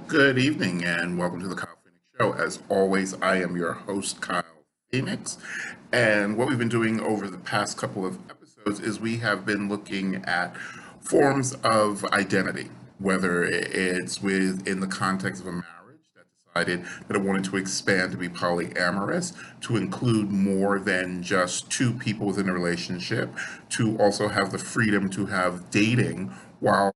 Good evening and welcome to the Kyle Phoenix Show. As always, I am your host, Kyle Phoenix. And what we've been doing over the past couple of episodes is we have been looking at forms of identity, whether it's within the context of a marriage that decided that it wanted to expand to be polyamorous, to include more than just two people within a relationship, to also have the freedom to have dating while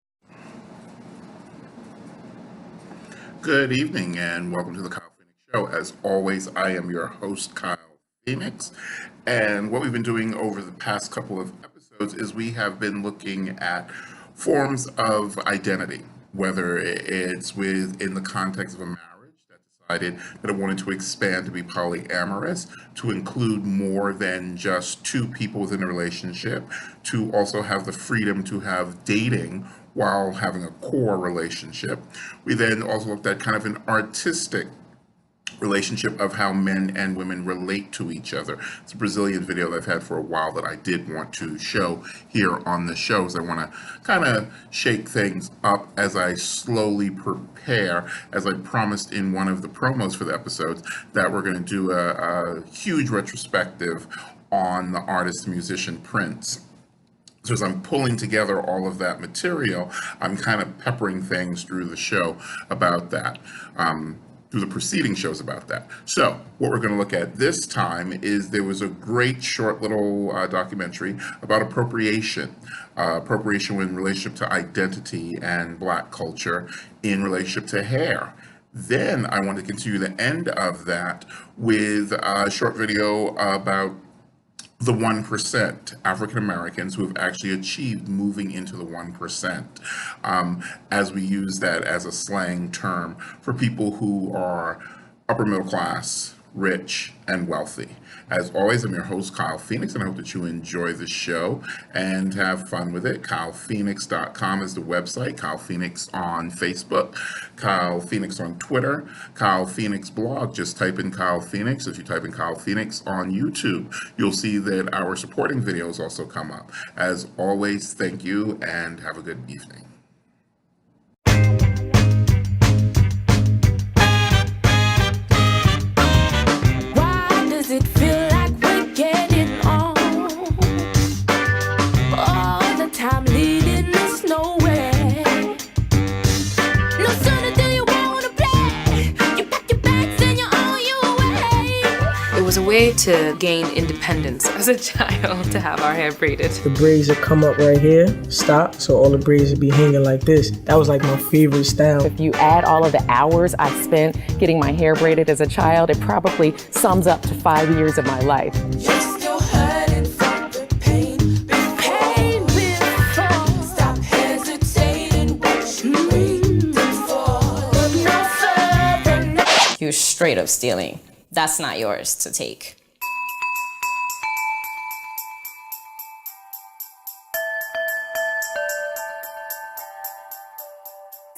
Good evening and welcome to the Kyle Phoenix Show. As always, I am your host, Kyle Phoenix. And what we've been doing over the past couple of episodes is we have been looking at forms of identity, whether it's within the context of a marriage that decided that it wanted to expand to be polyamorous, to include more than just two people within a relationship, to also have the freedom to have dating while having a core relationship. We then also looked at kind of an artistic relationship of how men and women relate to each other. It's a Brazilian video that I've had for a while that I did want to show here on the shows. I want to kind of shake things up as I slowly prepare, as I promised in one of the promos for the episodes, that we're going to do a huge retrospective on the artist and musician Prince. So as I'm pulling together all of that material, I'm kind of peppering things through the show about that, through the preceding shows about that. So what we're going to look at this time is there was a great short little documentary about appropriation. Appropriation in relationship to identity and Black culture in relationship to hair. Then I want to continue the end of that with a short video about the 1%, African Americans who have actually achieved moving into the 1%, as we use that as a slang term for people who are upper middle class, rich, and wealthy. As always, I'm your host, Kyle Phoenix, and I hope that you enjoy the show and have fun with it. KylePhoenix.com is the website, Kyle Phoenix on Facebook, Kyle Phoenix on Twitter, Kyle Phoenix blog. Just type in Kyle Phoenix. If you type in Kyle Phoenix on YouTube, you'll see that our supporting videos also come up. As always, thank you and have a good evening. It feel like we're getting on all the time, leading us nowhere. No sooner do you wanna play, you pack your bags and you're on your way. It was a way to gain independence as a child, to have our hair braided. The braids would come up right here, stop, so all the braids would be hanging like this. That was like my favorite style. If you add all of the hours I spent getting my hair braided as a child, it probably sums up to 5 years of my life. You're still hurting from the pain before. Stop hesitating, what you waiting for. Look no further. You're straight up stealing. That's not yours to take.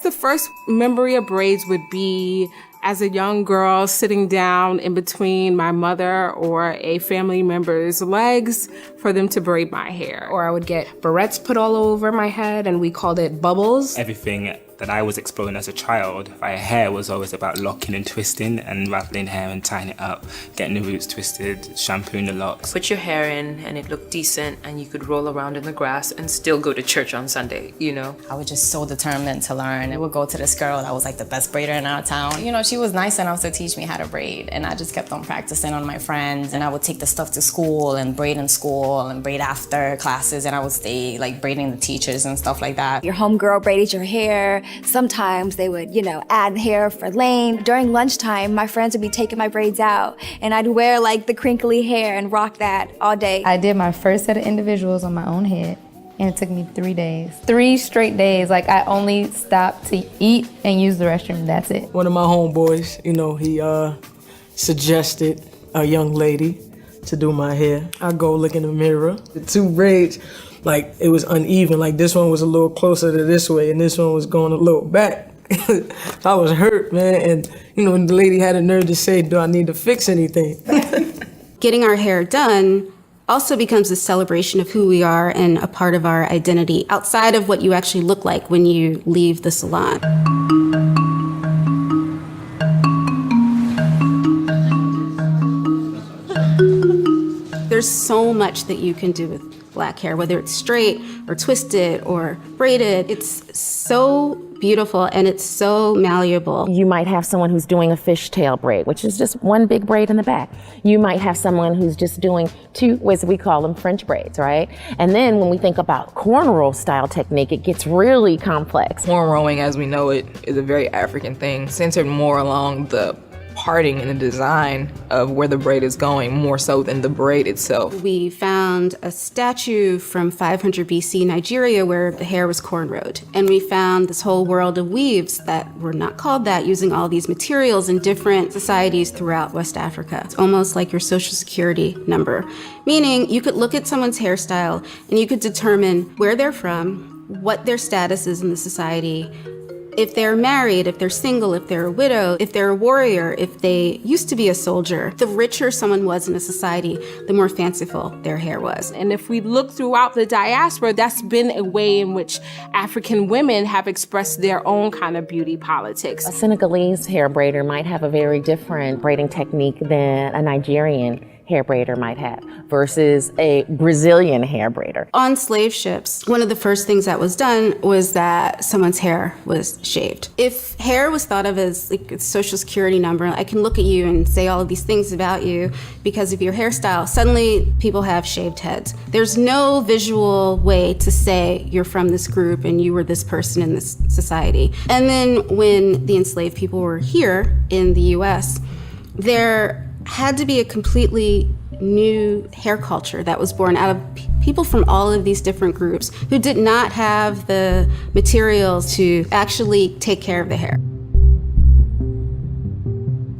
The first memory of braids would be as a young girl sitting down in between my mother or a family member's legs for them to braid my hair. Or I would get barrettes put all over my head, and we called it bubbles. Everything that I was exploring as a child via hair was always about locking and twisting and rattling hair and tying it up, getting the roots twisted, shampooing the locks. Put your hair in and it looked decent, and you could roll around in the grass and still go to church on Sunday, you know? I was just so determined to learn. I would go to this girl that was like the best braider in our town. You know, she was nice enough to teach me how to braid, and I just kept on practicing on my friends, and I would take the stuff to school and braid in school and braid after classes, and I would stay like braiding the teachers and stuff like that. Your homegirl braided your hair. Sometimes they would, add hair for lane. During lunchtime, my friends would be taking my braids out, and I'd wear like the crinkly hair and rock that all day. I did my first set of individuals on my own head, and it took me 3 days. 3 straight days. Like, I only stopped to eat and use the restroom. That's it. One of my homeboys, he suggested a young lady to do my hair. I go look in the mirror. The 2 braids, like, it was uneven. Like, this one was a little closer to this way, and this one was going a little back. I was hurt, man. And, the lady had a nerve to say, do I need to fix anything? Getting our hair done also becomes a celebration of who we are and a part of our identity outside of what you actually look like when you leave the salon. There's so much that you can do with black hair, whether it's straight or twisted or braided. It's so beautiful and it's so malleable. You might have someone who's doing a fishtail braid, which is just one big braid in the back. You might have someone who's just doing two, as we call them, French braids, right? And then when we think about cornrow style technique, it gets really complex. Cornrowing, as we know it, is a very African thing, centered more along the parting and the design of where the braid is going, more so than the braid itself. We found a statue from 500 BC Nigeria where the hair was cornrowed. And we found this whole world of weaves that were not called that, using all these materials in different societies throughout West Africa. It's almost like your social security number, meaning you could look at someone's hairstyle and you could determine where they're from, what their status is in the society, if they're married, if they're single, if they're a widow, if they're a warrior, if they used to be a soldier. The richer someone was in a society, the more fanciful their hair was. And if we look throughout the diaspora, that's been a way in which African women have expressed their own kind of beauty politics. A Senegalese hair braider might have a very different braiding technique than a Nigerian hair braider might have versus a Brazilian hair braider. On slave ships, one of the first things that was done was that someone's hair was shaved. If hair was thought of as like a social security number, I can look at you and say all of these things about you because of your hairstyle, suddenly people have shaved heads. There's no visual way to say you're from this group and you were this person in this society. And then when the enslaved people were here in the US, there had to be a completely new hair culture that was born out of people from all of these different groups who did not have the materials to actually take care of the hair.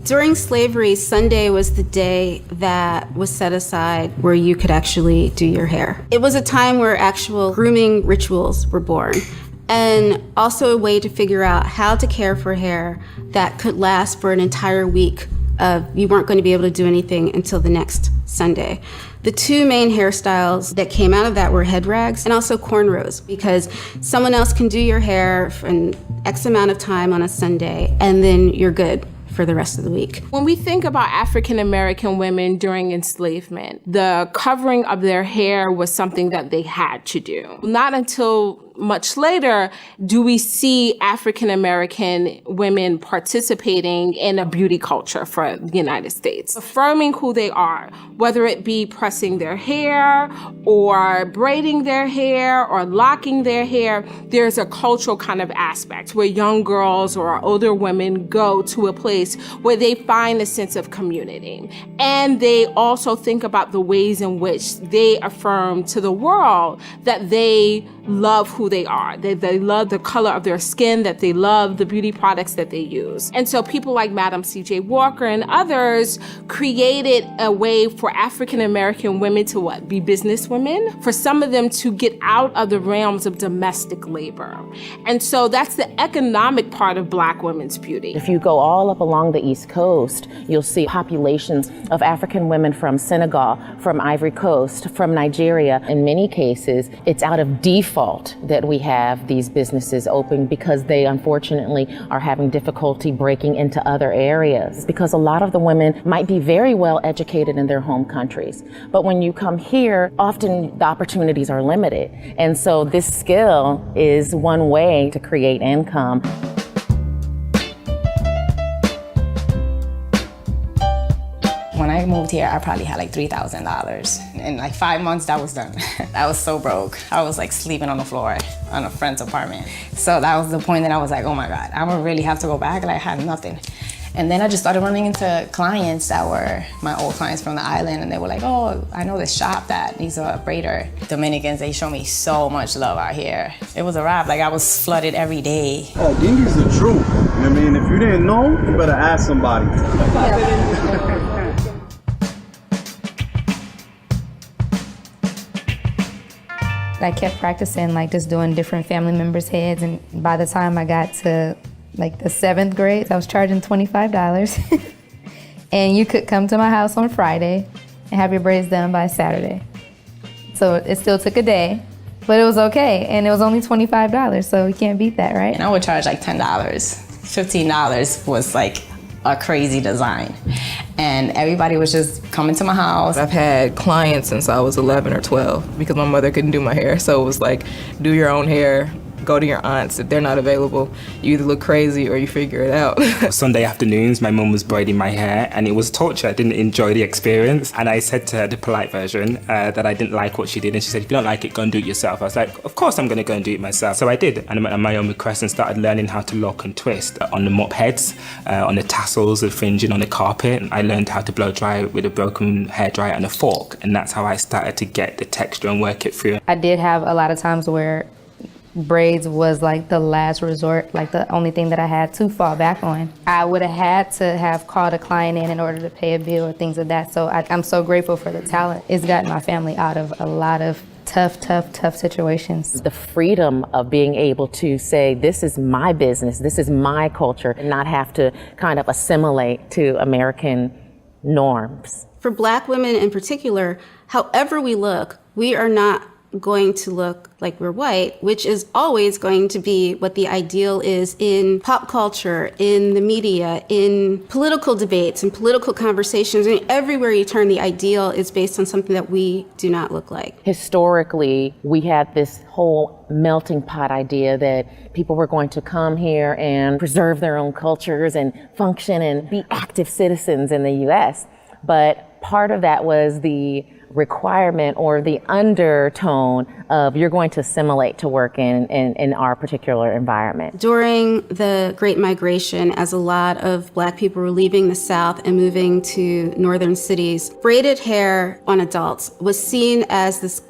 During slavery, Sunday was the day that was set aside where you could actually do your hair. It was a time where actual grooming rituals were born, and also a way to figure out how to care for hair that could last for an entire week. You weren't going to be able to do anything until the next Sunday. The two main hairstyles that came out of that were head rags and also cornrows, because someone else can do your hair for an X amount of time on a Sunday, and then you're good for the rest of the week. When we think about African American women during enslavement, the covering of their hair was something that they had to do. Not until much later do we see African American women participating in a beauty culture for the United States, affirming who they are, whether it be pressing their hair or braiding their hair or locking their hair. There's a cultural kind of aspect where young girls or older women go to a place where they find a sense of community. And they also think about the ways in which they affirm to the world that they love who they are, they love the color of their skin, that they love the beauty products that they use. And so people like Madam C.J. Walker and others created a way for African American women to be business women, for some of them to get out of the realms of domestic labor. And so that's the economic part of Black women's beauty. If you go all up along the East Coast, you'll see populations of African women from Senegal, from Ivory Coast, from Nigeria. In many cases, it's out of default that we have these businesses open because they unfortunately are having difficulty breaking into other areas, because a lot of the women might be very well educated in their home countries. But when you come here, often the opportunities are limited. And so this skill is one way to create income. When I moved here, I probably had like $3,000. In like 5 months, that was done. I was so broke. I was like sleeping on the floor on a friend's apartment. So that was the point that I was like, oh my God, I'm gonna really have to go back. Like I had nothing. And then I just started running into clients that were my old clients from the island, and they were like, oh, I know this shop that needs a braider. Dominicans, they show me so much love out here. It was a wrap. Like I was flooded every day. Dingy's the truth. You know what I mean? If you didn't know, you better ask somebody. I kept practicing, like just doing different family members' heads, and by the time I got to like the 7th grade, I was charging $25. And you could come to my house on Friday and have your braids done by Saturday. So it still took a day, but it was okay, and it was only $25, so you can't beat that, right? And I would charge like $10. $15 was like a crazy design. And everybody was just coming to my house. I've had clients since I was 11 or 12 because my mother couldn't do my hair. So it was like, do your own hair, go to your aunts. If they're not available, you either look crazy or you figure it out. Sunday afternoons, my mum was braiding my hair and it was torture. I didn't enjoy the experience. And I said to her, the polite version, that I didn't like what she did. And she said, if you don't like it, go and do it yourself. I was like, of course I'm going to go and do it myself. So I did. And I went on my own request and started learning how to lock and twist on the mop heads, on the tassels, the fringing on the carpet. I learned how to blow dry with a broken hairdryer and a fork. And that's how I started to get the texture and work it through. I did have a lot of times where braids was like the last resort, like the only thing that I had to fall back on. I would have had to have called a client in order to pay a bill or things of that. So I'm so grateful for the talent. It's gotten my family out of a lot of tough situations. The freedom of being able to say, this is my business, this is my culture, and not have to kind of assimilate to American norms. For Black women in particular, however we look, we are not going to look like we're white, which is always going to be what the ideal is in pop culture, in the media, in political debates and political conversations. I mean, everywhere you turn, the ideal is based on something that we do not look like. Historically, we had this whole melting pot idea that people were going to come here and preserve their own cultures and function and be active citizens in the US. But part of that was the requirement or the undertone of you're going to assimilate to work in our particular environment. During the Great Migration, as a lot of Black people were leaving the South and moving to northern cities, braided hair on adults was seen as this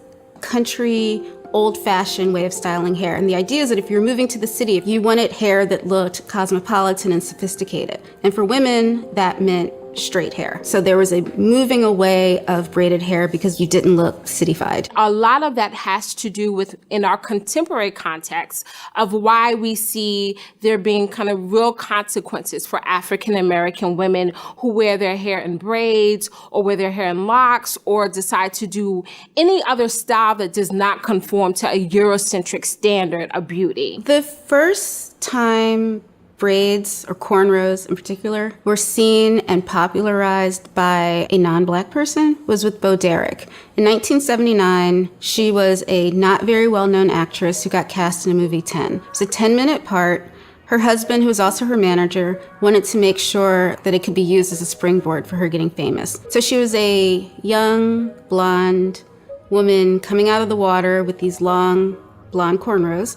country, old-fashioned way of styling hair. And the idea is that if you're moving to the city, if you wanted hair that looked cosmopolitan and sophisticated. And for women, that meant straight hair. So there was a moving away of braided hair because you didn't look cityfied. A lot of that has to do with, in our contemporary context, of why we see there being kind of real consequences for African American women who wear their hair in braids or wear their hair in locks or decide to do any other style that does not conform to a Eurocentric standard of beauty. The first time braids, or cornrows in particular, were seen and popularized by a non-Black person was with Bo Derek. In 1979, she was a not very well-known actress who got cast in a movie 10. It was a 10-minute part. Her husband, who was also her manager, wanted to make sure that it could be used as a springboard for her getting famous. So she was a young, blonde woman coming out of the water with these long, blonde cornrows.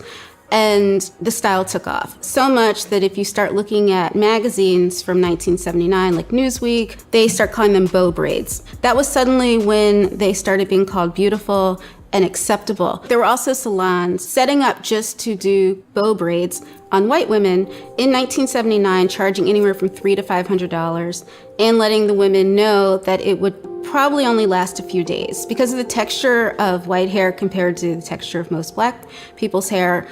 And the style took off so much that if you start looking at magazines from 1979, like Newsweek, they start calling them bow braids. That was suddenly when they started being called beautiful and acceptable. There were also salons setting up just to do bow braids on white women in 1979, charging anywhere from $300 to $500 and letting the women know that it would probably only last a few days. Because of the texture of white hair compared to the texture of most Black people's hair,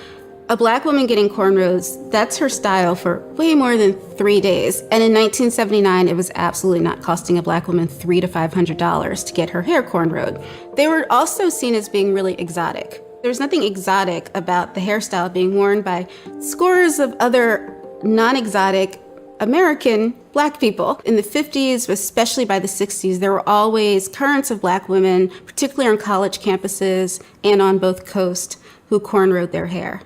a Black woman getting cornrows, that's her style for way more than 3 days. And in 1979, it was absolutely not costing a Black woman $300 to $500 to get her hair cornrowed. They were also seen as being really exotic. There's nothing exotic about the hairstyle being worn by scores of other non-exotic American Black people. In the 50s, especially by the 60s, there were always currents of Black women, particularly on college campuses and on both coasts, who cornrowed their hair.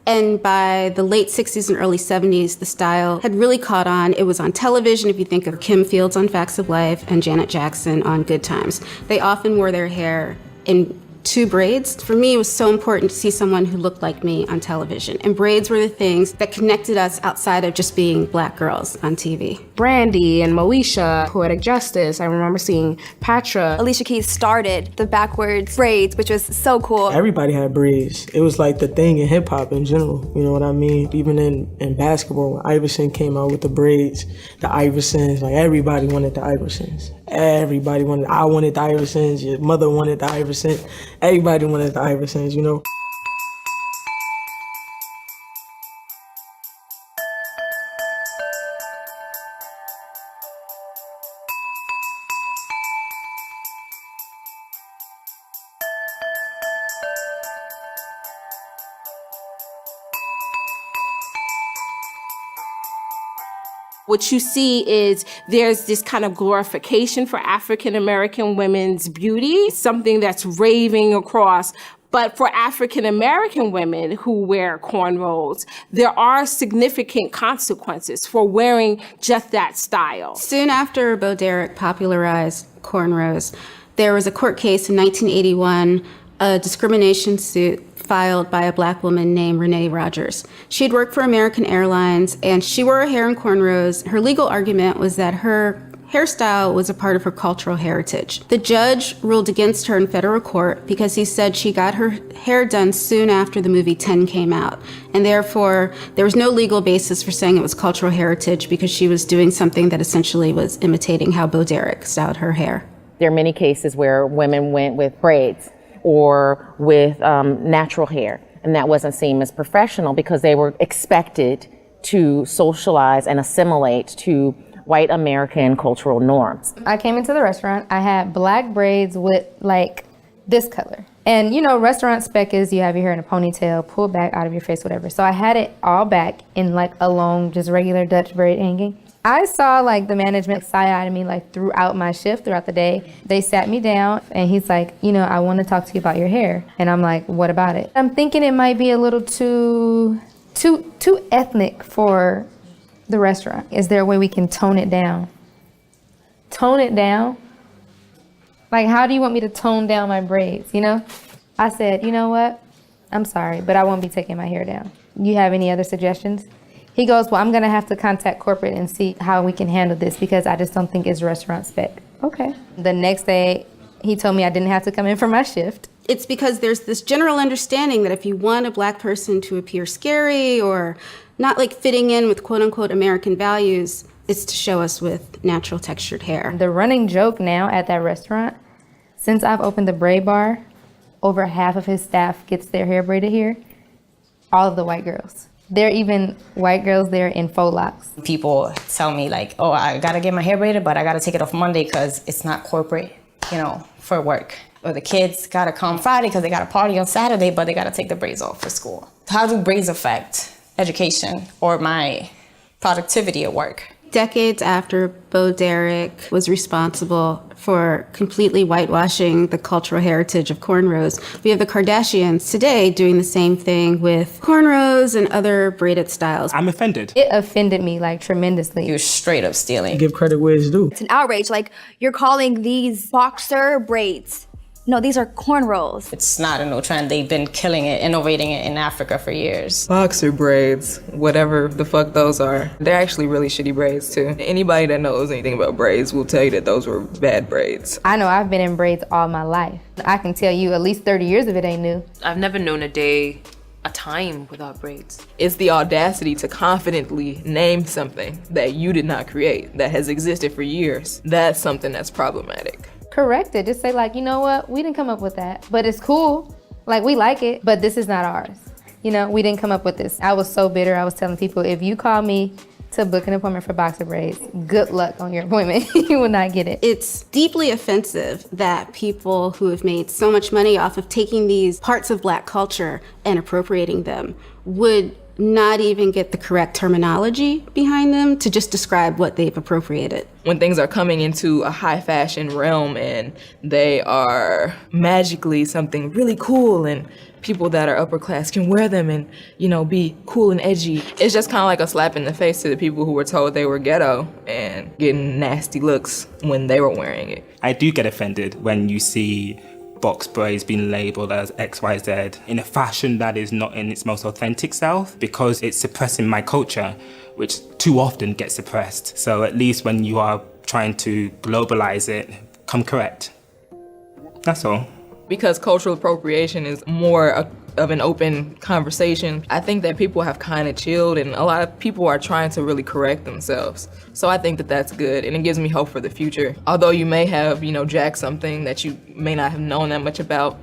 And by the late 60s and early 70s, the style had really caught on. It was on television, if you think of Kim Fields on Facts of Life and Janet Jackson on Good Times. They often wore their hair in 2 braids. For me, it was so important to see someone who looked like me on television. And braids were the things that connected us outside of just being Black girls on TV. Brandy and Moesha, Poetic Justice. I remember seeing Patra. Alicia Keys started the backwards braids, which was so cool. Everybody had braids. It was like the thing in hip hop in general. You know what I mean? Even in basketball, when Iverson came out with the braids, the Iversons, like everybody wanted the Iversons. Everybody wanted, I wanted the Iversons, your mother wanted the Iversons. Everybody wanted the Iversons, you know? What you see is there's this kind of glorification for African American women's beauty, something that's raving across. But for African American women who wear cornrows, there are significant consequences for wearing just that style. Soon after Bo Derek popularized cornrows, there was a court case in 1981, a discrimination suit filed by a black woman named Renee Rogers. She had worked for American Airlines and she wore her hair in cornrows. Her legal argument was that her hairstyle was a part of her cultural heritage. The judge ruled against her in federal court because he said she got her hair done soon after the movie 10 came out. And therefore, there was no legal basis for saying it was cultural heritage because she was doing something that essentially was imitating how Bo Derek styled her hair. There are many cases where women went with braids or with natural hair, and that wasn't seen as professional because they were expected to socialize and assimilate to white American cultural norms. I came into the restaurant, I had black braids with like this color. And you know, restaurant spec is you have your hair in a ponytail, pulled back out of your face, whatever. So I had it all back in like a long, just regular Dutch braid hanging. I saw like the management side-eyed me like throughout my shift, throughout the day. They sat me down and he's like, you know, I want to talk to you about your hair. And I'm like, what about it? I'm thinking it might be a little too ethnic for the restaurant. Is there a way we can tone it down? Tone it down? Like, how do you want me to tone down my braids, you know? I said, you know what? I'm sorry, but I won't be taking my hair down. You have any other suggestions? He goes, well, I'm gonna have to contact corporate and see how we can handle this because I just don't think it's restaurant spec. Okay. The next day, he told me I didn't have to come in for my shift. It's because there's this general understanding that if you want a black person to appear scary or not like fitting in with quote unquote American values, it's to show us with natural textured hair. The running joke now at that restaurant, since I've opened the braid bar, over half of his staff gets their hair braided here, all of the white girls. There are even white girls there in faux locks. People tell me like, oh, I gotta get my hair braided, but I gotta take it off Monday because it's not corporate, you know, for work. Or the kids gotta come Friday because they got a party on Saturday, but they gotta take the braids off for school. How do braids affect education or my productivity at work? Decades after Bo Derek was responsible for completely whitewashing the cultural heritage of cornrows, we have the Kardashians today doing the same thing with cornrows and other braided styles. I'm offended. It offended me like tremendously. You're straight up stealing. Give credit where it's due. It's an outrage. Like, you're calling these boxer braids. No, these are cornrows. It's not a new trend. They've been killing it, innovating it in Africa for years. Boxer braids, whatever the fuck those are. They're actually really shitty braids too. Anybody that knows anything about braids will tell you that those were bad braids. I know I've been in braids all my life. I can tell you at least 30 years of it ain't new. I've never known a time without braids. It's the audacity to confidently name something that you did not create, that has existed for years. That's something that's problematic. Correct it. Just say like, you know what? We didn't come up with that, but it's cool. Like, we like it, but this is not ours. You know, we didn't come up with this. I was so bitter. I was telling people, if you call me to book an appointment for boxer braids, good luck on your appointment. You will not get it. It's deeply offensive that people who have made so much money off of taking these parts of black culture and appropriating them would not even get the correct terminology behind them to just describe what they've appropriated. When things are coming into a high fashion realm and they are magically something really cool and people that are upper class can wear them and, you know, be cool and edgy, it's just kind of like a slap in the face to the people who were told they were ghetto and getting nasty looks when they were wearing it. I do get offended when you see box braids being labeled as XYZ in a fashion that is not in its most authentic self because it's suppressing my culture, which too often gets suppressed. So at least when you are trying to globalize it, come correct. That's all. Because cultural appropriation is more of an open conversation, I think that people have kind of chilled and a lot of people are trying to really correct themselves. So I think that that's good and it gives me hope for the future. Although you may have, you know, jacked something that you may not have known that much about,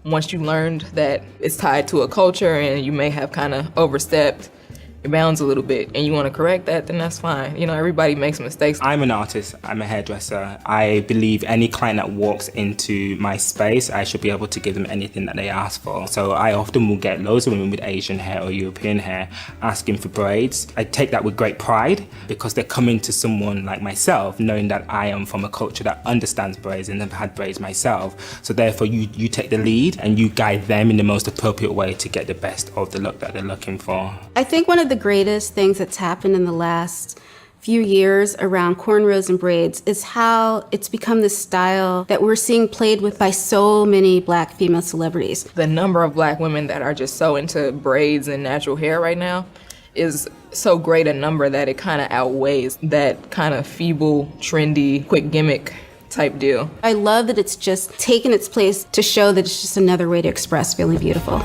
once you learned that it's tied to a culture and you may have kind of overstepped, your bounds a little bit and you want to correct that, then that's fine. You know, everybody makes mistakes. I'm an artist, I'm a hairdresser. I believe any client that walks into my space, I should be able to give them anything that they ask for. So I often will get loads of women with Asian hair or European hair asking for braids. I take that with great pride because they're coming to someone like myself knowing that I am from a culture that understands braids and have had braids myself. So therefore you take the lead and you guide them in the most appropriate way to get the best of the look that they're looking for. I think one of the greatest things that's happened in the last few years around cornrows and braids is how it's become this style that we're seeing played with by so many Black female celebrities. The number of Black women that are just so into braids and natural hair right now is so great a number that it kind of outweighs that kind of feeble, trendy, quick gimmick type deal. I love that it's just taken its place to show that it's just another way to express feeling beautiful.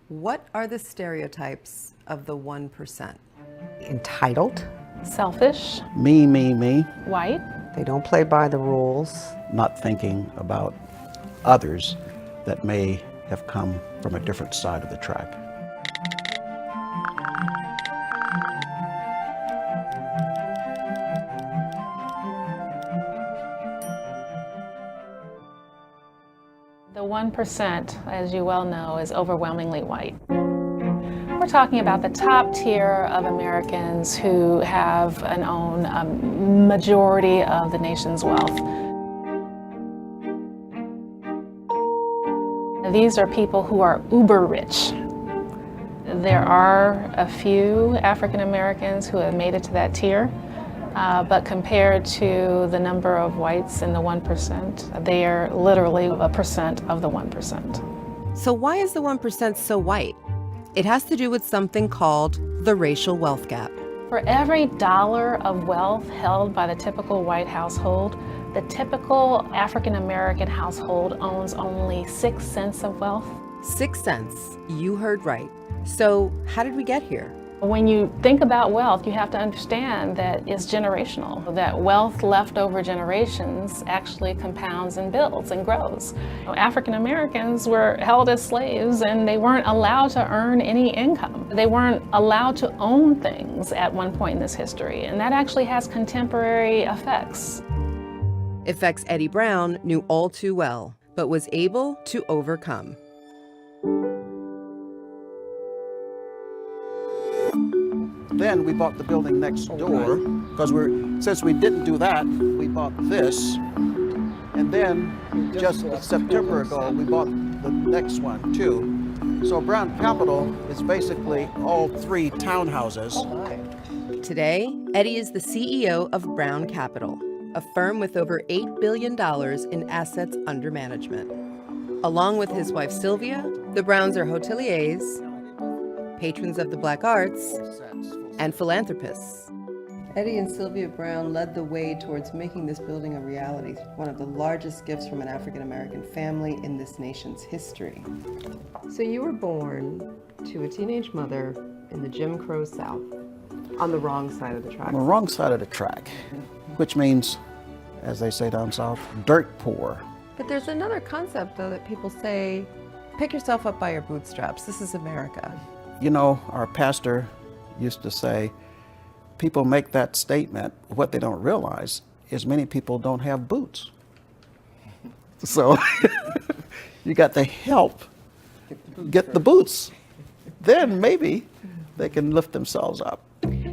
What are the stereotypes of the 1%? Entitled. Selfish. Me, me, me. White. They don't play by the rules. Not thinking about others that may have come from a different side of the track. The 1%, as you well know, is overwhelmingly white. We're talking about the top tier of Americans who have and own a majority of the nation's wealth. These are people who are uber rich. There are a few African Americans who have made it to that tier, but compared to the number of whites in the 1%, they are literally a percent of the 1%. So why is the 1% so white? It has to do with something called the racial wealth gap. For every dollar of wealth held by the typical white household, the typical African American household owns only 6 cents of wealth. 6 cents, you heard right. So how did we get here? When you think about wealth, you have to understand that it's generational, that wealth left over generations actually compounds and builds and grows. African Americans were held as slaves and they weren't allowed to earn any income. They weren't allowed to own things at one point in this history, and that actually has contemporary effects. Effects Eddie Brown knew all too well, but was able to overcome. Then we bought the building next door, because since we didn't do that, we bought this. And then just September ago, we bought the next one too. So Brown Capital is basically all 3 townhouses. Today, Eddie is the CEO of Brown Capital, a firm with over $8 billion in assets under management. Along with his wife Sylvia, the Browns are hoteliers, patrons of the Black arts, and philanthropists. Eddie and Sylvia Brown led the way towards making this building a reality, one of the largest gifts from an African-American family in this nation's history. So you were born to a teenage mother in the Jim Crow South, on the wrong side of the track. On the wrong side of the track, which means, as they say down south, dirt poor. But there's another concept, though, that people say, pick yourself up by your bootstraps. This is America. You know, our pastor used to say, people make that statement. What they don't realize as many people don't have boots. So you got to help get the boots. Then maybe they can lift themselves up.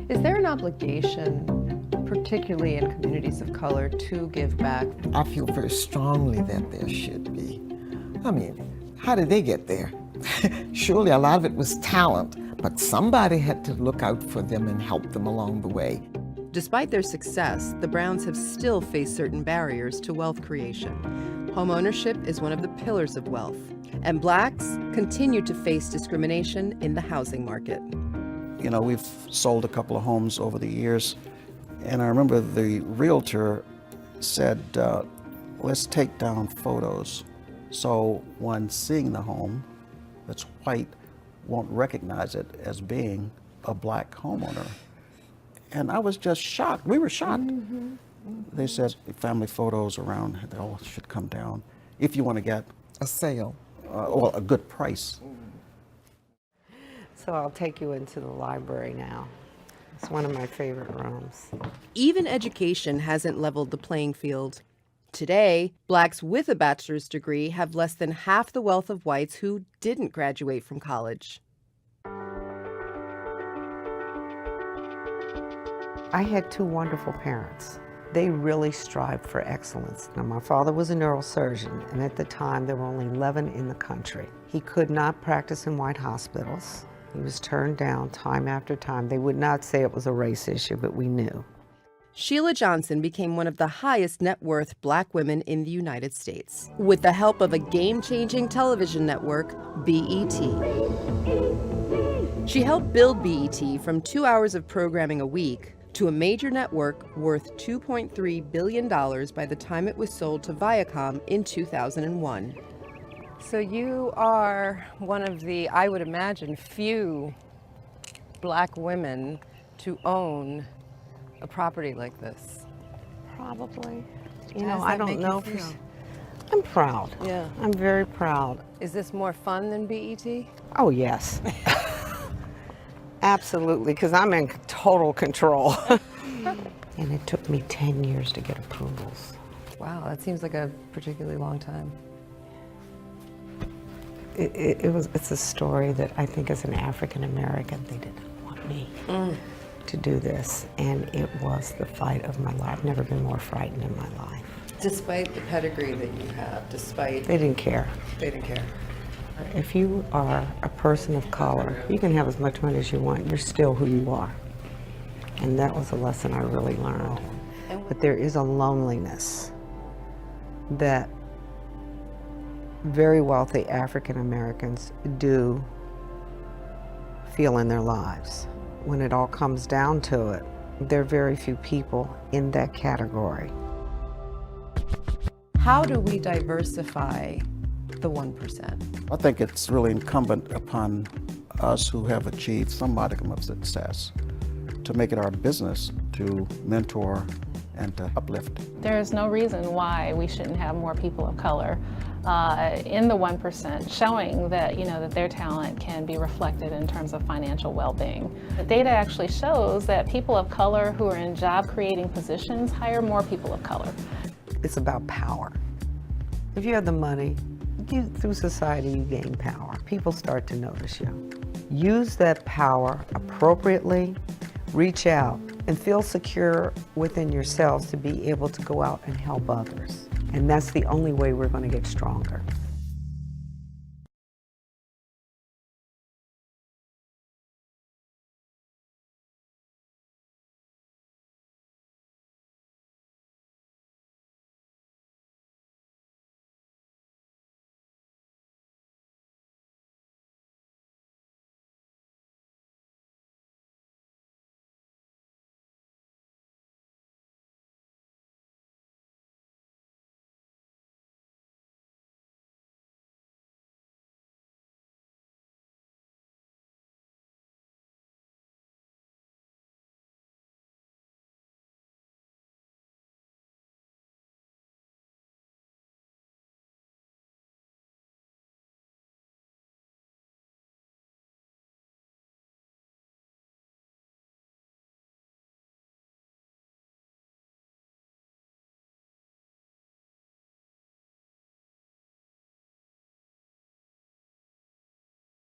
Is there an obligation, particularly in communities of color, to give back? I feel very strongly that there should be. I mean, how did they get there? Surely a lot of it was talent, but somebody had to look out for them and help them along the way. Despite their success, the Browns have still faced certain barriers to wealth creation. Home ownership is one of the pillars of wealth, and Blacks continue to face discrimination in the housing market. You know, we've sold a couple of homes over the years, and I remember the realtor said, let's take down photos so one seeing the home that's white won't recognize it as being a Black homeowner. And I was just shocked. We were shocked. Mm-hmm. They said family photos around, they all should come down if you want to get a sale or a good price. So I'll take you into the library now. It's one of my favorite rooms. Even education hasn't leveled the playing field. Today, Blacks with a bachelor's degree have less than half the wealth of whites who didn't graduate from college. I had two wonderful parents. They really strived for excellence. Now, my father was a neurosurgeon, and at the time there were only 11 in the country. He could not practice in white hospitals. He was turned down time after time. They would not say it was a race issue, but we knew. Sheila Johnson became one of the highest net worth Black women in the United States with the help of a game-changing television network, BET. She helped build BET from 2 hours of programming a week to a major network worth $2.3 billion by the time it was sold to Viacom in 2001. So you are one of the, I would imagine, few Black women to own a property like this. Probably. How You know, does I that don't make you know. feel? I'm proud. Yeah. I'm very proud. Is this more fun than BET? Oh, yes. Absolutely, because I'm in total control. And it took me 10 years to get approvals. Wow, that seems like a particularly long time. It's a story that I think as an African American, they didn't want me to do this. And it was the fight of my life. I've never been more frightened in my life. Despite the pedigree that you have, despite... They didn't care. They didn't care. If you are a person of color, you can have as much money as you want. You're still who you are. And that was a lesson I really learned. But there is a loneliness that very wealthy African Americans do feel in their lives. When it all comes down to it, there are very few people in that category. How do we diversify the 1%? I think it's really incumbent upon us who have achieved some modicum of success to make it our business to mentor and to uplift. There is no reason why we shouldn't have more people of color in the 1%, showing that, that their talent can be reflected in terms of financial well-being. The data actually shows that people of color who are in job-creating positions hire more people of color. It's about power. If you have the money, through society you gain power. People start to notice you. Use that power appropriately, reach out, and feel secure within yourselves to be able to go out and help others. And that's the only way we're going to get stronger.